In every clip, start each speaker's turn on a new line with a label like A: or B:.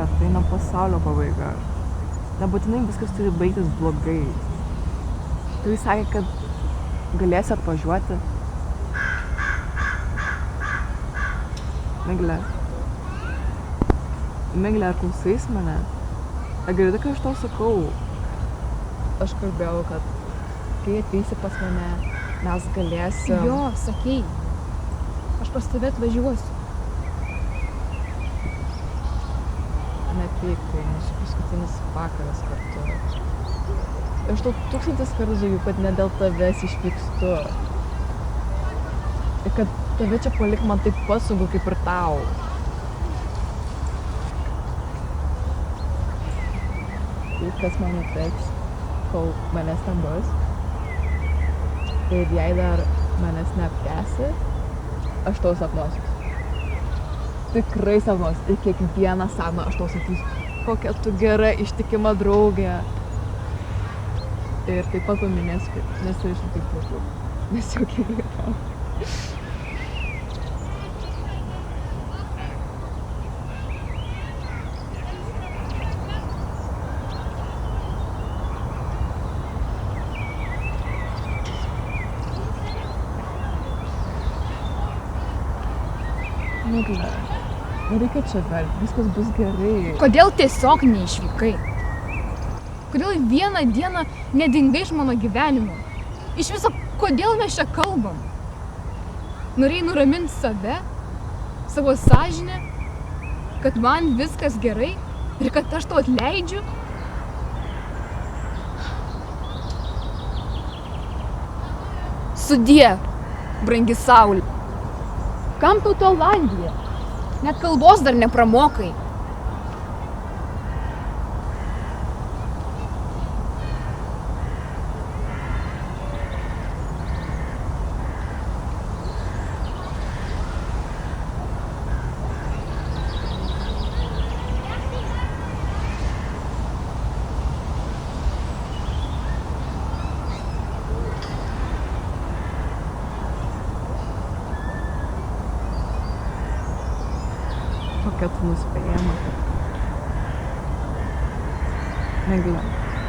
A: Miglė, tai eina pasaulio pabaiga. Nebūtinai viskas turi baigtis blogai. Tu jis sakė, kad galėsi atvažiuoti. Miglė. Miglė, ar klausais mane? Ar girdi, ką aš tau sakau? Aš kalbėjau, kad kai ateisi pas mane, mes galėsim...
B: Jo, sakei. Aš pas tave atvažiuosiu.
A: Nepyk, tai mūsų paskutinis vakaras kartu. Aš tau 1000 kartų sakiau, kad ne dėl tavęs išpykstu. Ir kad tave čia palik man taip pat sunku kaip ir tau. Tai kas man nutiks, kol manęs ten bus. Ir jei dar manęs neapkesi, aš tau sapnuosiu. Tikrai sapnuosiu. Ir kiekvieną sapną aš tau sakysiu, kokia tu gera, ištikima draugė. Ir taip pat paminėsiu, kad nesurišiu taip plaukų. Nes jau keliai tau. Miglė, nereikia čia verkti, viskas bus gerai.
B: Kodėl tiesiog neišvykai? Kodėl vieną dieną nedingai iš mano gyvenimo? Iš viso, kodėl mes čia kalbam? Norėjai nuraminti save, savo sąžinę, kad man viskas gerai ir kad aš tau atleidžiu? Sudie, brangi saulė. Kam tau to Olandija? Net kalbos dar nepramokai.
A: Kokia tu nuspėjama. Miglė,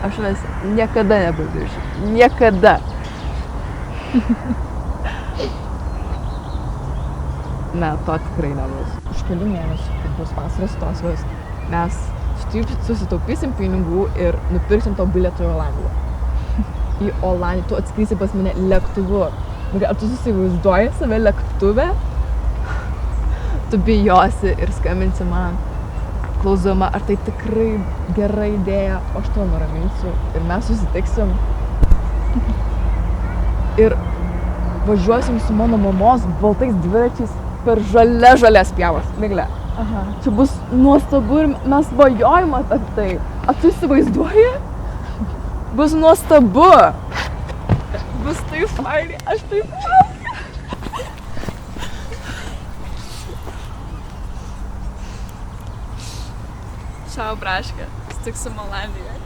A: aš tavęs niekada nepaviršiu. Niekada. Ne, to tikrai nebus. Už kelių mėnesių, kai bus vasaros atostogos, mes susitaupysim pinigų ir nupirksim tau bilietą į Olandiją. Į Olandiją. Tu atskrysi pas mane lėktuvu. Miglė, ar tu susivaizduoji save lėktuve? Tu bijosi ir skambinsi man, klausdama, ar tai tikrai gera idėja, o aš tau nuraminsiu ir mes susitiksim. Ir važiuosim su mano mamos baltais dviračiais per žalias pievas. Miglė, čia bus nuostabu ir mes svajojam apie tai. Ar tu įsivaizduoji? Bus nuostabu. Bus taip fainai, aš taip laukiu. Ciao, braškė. Sutiksim Olandijoje.